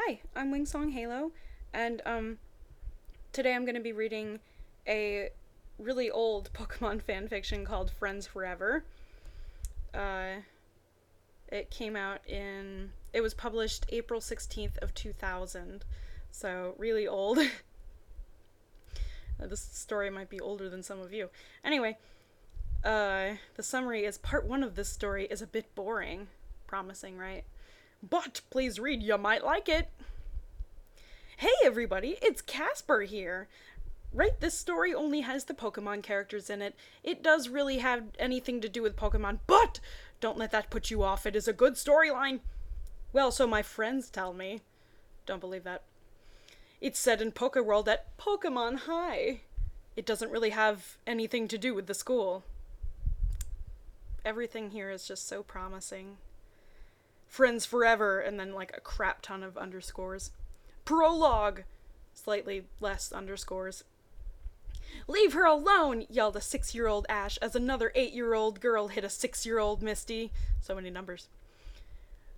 Hi, I'm Wingsong Halo, and today I'm going to be reading a really old Pokemon fanfiction called Friends Forever. Uh, it came out it was published April 16th of 2000, so really old. This story might be older than some of you. Anyway, the summary is part one of this story is a bit boring. Promising, right? But please read, you might like it. Hey everybody, it's Casper here. Right, this story only has the Pokemon characters in it. It does really have anything to do with Pokemon, but don't let that put you off. It is a good storyline. Well, so my friends tell me. Don't believe that. It's set in Pokeworld at Pokemon High. It doesn't really have anything to do with the school. Everything here is just so promising. Friends Forever, and then like a crap ton of underscores. Prologue! Slightly less underscores. Leave her alone! Yelled a 6-year-old Ash as another 8-year-old girl hit a 6-year-old Misty. So many numbers.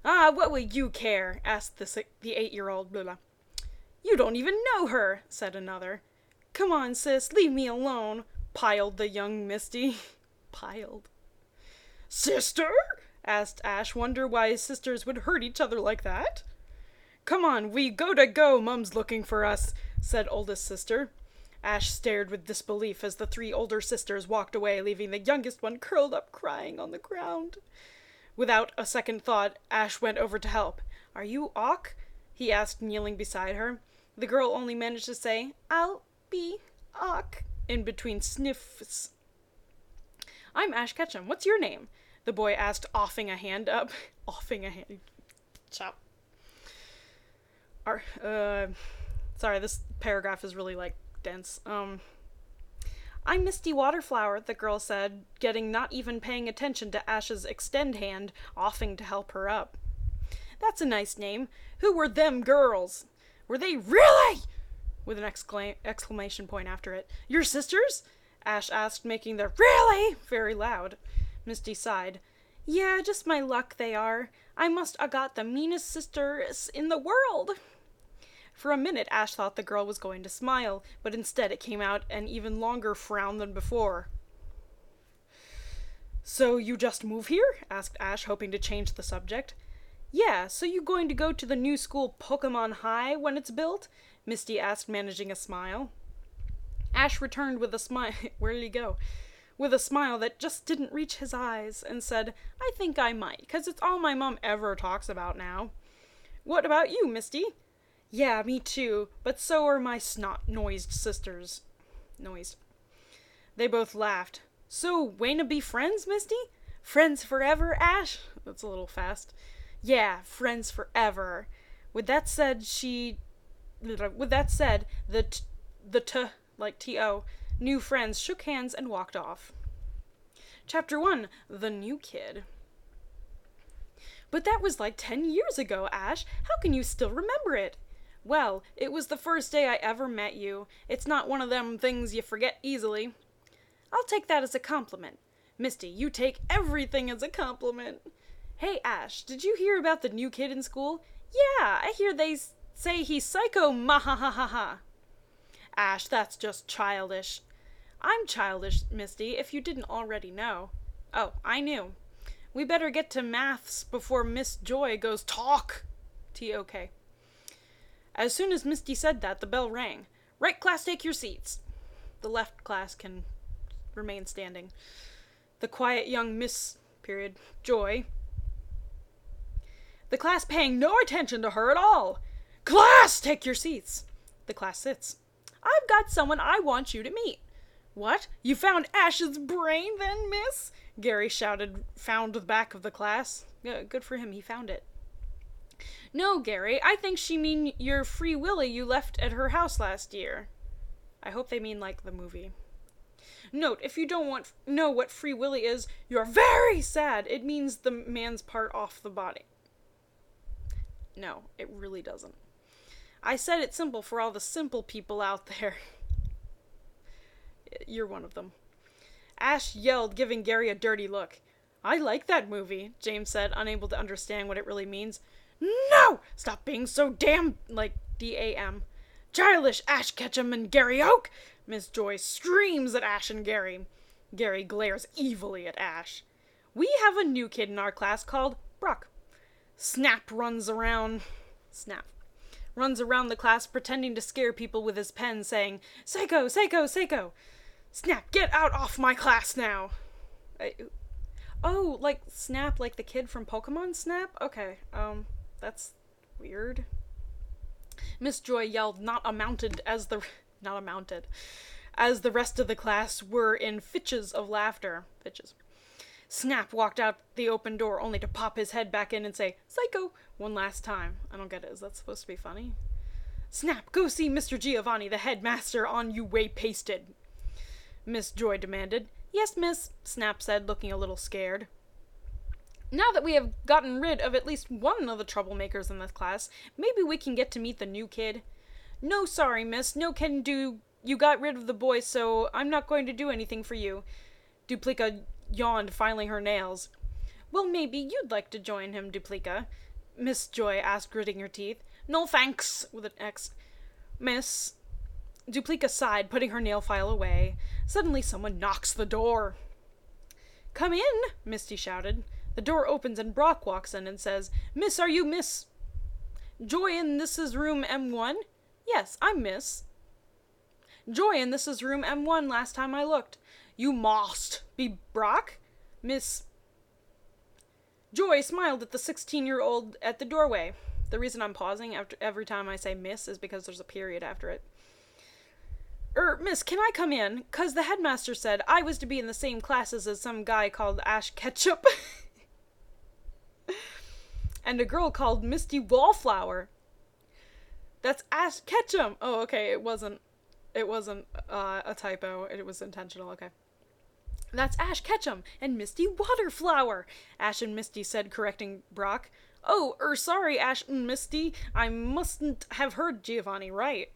Ah, what will you care? Asked the 8-year-old. Blah, blah. You don't even know her, said another. Come on, sis, leave me alone, piled the young Misty. Piled. Sister? Asked Ash, wonder why his sisters would hurt each other like that. Come on, we gotta go, Mum's looking for us, said oldest sister. Ash stared with disbelief as the 3 older sisters walked away, leaving the youngest one curled up crying on the ground. Without a second thought, Ash went over to help. Are you Auk? He asked, kneeling beside her. The girl only managed to say, I'll be Auk, in between sniffs. I'm Ash Ketchum. What's your name? The boy asked, offing a hand up. Offing a hand. Chop. Sorry, this paragraph is really, dense. I'm Misty Waterflower, the girl said, not even paying attention to Ash's extend hand, offing to help her up. That's a nice name. Who were them girls? Were they really? With an exclamation point after it. Your sisters? Ash asked, making the really very loud. Misty sighed. Yeah, just my luck they are. I must a got the meanest sisters in the world. For a minute, Ash thought the girl was going to smile, but instead it came out an even longer frown than before. So you just move here? Asked Ash, hoping to change the subject. Yeah, so you going to go to the new school Pokemon High when it's built? Misty asked, managing a smile. Ash returned with a smile. Where did he go? With a smile that just didn't reach his eyes, and said, I think I might, 'cause it's all my mom ever talks about now. What about you, Misty? Yeah, me too, but so are my snot-noised sisters. Noised. They both laughed. So, wanna be friends, Misty? Friends forever, Ash? That's a little fast. Yeah, friends forever. With that said, like T-O, new friends shook hands and walked off. Chapter 1, The New Kid. But that was like 10 years ago, Ash. How can you still remember it? Well, it was the first day I ever met you. It's not one of them things you forget easily. I'll take that as a compliment. Misty, you take everything as a compliment. Hey, Ash, did you hear about the new kid in school? Yeah, I hear they say he's psycho mahahaha. Ash, that's just childish. I'm childish, Misty, if you didn't already know. Oh, I knew. We better get to maths before Miss Joy goes talk. T-O-K. As soon as Misty said that, the bell rang. Right class, take your seats. The left class can remain standing. The quiet young Miss, Joy. The class paying no attention to her at all. Class, take your seats. The class sits. I've got someone I want you to meet. What? You found Ash's brain then, miss? Gary shouted, found the back of the class. Good for him, he found it. No, Gary, I think she mean your Free Willy you left at her house last year. I hope they mean like the movie. Note, if you don't know what Free Willy is, you're very sad. It means the man's part off the body. No, it really doesn't. I said it simple for all the simple people out there. You're one of them. Ash yelled, giving Gary a dirty look. I like that movie, James said, unable to understand what it really means. No! Stop being so damn, DAM. Childish Ash Ketchum and Gary Oak! Miss Joy screams at Ash and Gary. Gary glares evilly at Ash. We have a new kid in our class called Brock. Snap runs around the class pretending to scare people with his pen, saying, Seiko, Seiko, Seiko! Snap, get out off my class now! Snap, like the kid from Pokemon Snap? Okay, that's weird. Miss Joy yelled as the rest of the class were in fitches of laughter. Snap walked out the open door only to pop his head back in and say, Psycho, one last time. I don't get it. Is that supposed to be funny? Snap, go see Mr. Giovanni, the headmaster, on you way pasted. Miss Joy demanded. Yes, miss, Snap said, looking a little scared. Now that we have gotten rid of at least one of the troublemakers in this class, maybe we can get to meet the new kid. No, sorry, miss, no can do. You got rid of the boy, so I'm not going to do anything for you. Duplica yawned, filing her nails. Well, maybe you'd like to join him, Duplica, Miss Joy asked, gritting her teeth. No thanks, with an X. Miss. Duplica sighed, putting her nail file away. Suddenly someone knocks the door. Come in, Misty shouted. The door opens and Brock walks in and says, Miss, are you Miss Joy, and this is room M1? Yes, I'm Miss Joy, and this is room M1 last time I looked. You must be Brock? Miss Joy smiled at the 16-year-old at the doorway. The reason I'm pausing after every time I say miss is because there's a period after it. Miss, can I come in? 'Cause the headmaster said I was to be in the same classes as some guy called Ash Ketchup. And a girl called Misty Wallflower. That's Ash Ketchum. Oh, okay, it wasn't a typo. It was intentional, okay. That's Ash Ketchum and Misty Waterflower, Ash and Misty said, correcting Brock. Oh, sorry, Ash and Misty. I mustn't have heard Giovanni right.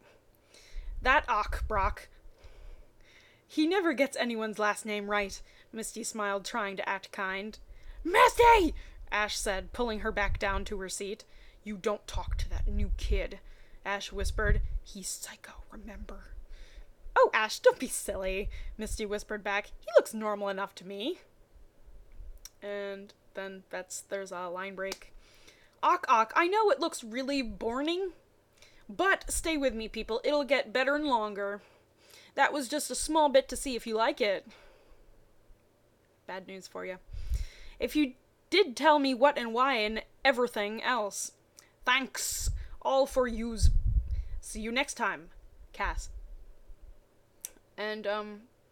That Brock. He never gets anyone's last name right, Misty smiled, trying to act kind. Misty! Ash said, pulling her back down to her seat. You don't talk to that new kid, Ash whispered. He's psycho, remember? Oh, Ash, don't be silly, Misty whispered back. He looks normal enough to me. And then there's a line break. Ock, I know it looks really boring, but stay with me, people. It'll get better and longer. That was just a small bit to see if you like it. Bad news for you. If you did tell me what and why and everything else. Thanks all for yous. See you next time, Cass. And,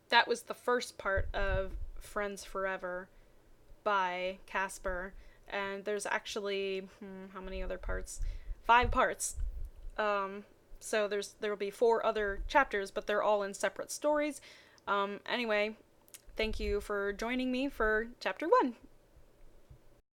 that was the first part of Friends Forever by Casper. And there's actually, how many other parts? 5 parts. So there will be 4 other chapters, but they're all in separate stories. Anyway, thank you for joining me for chapter 1.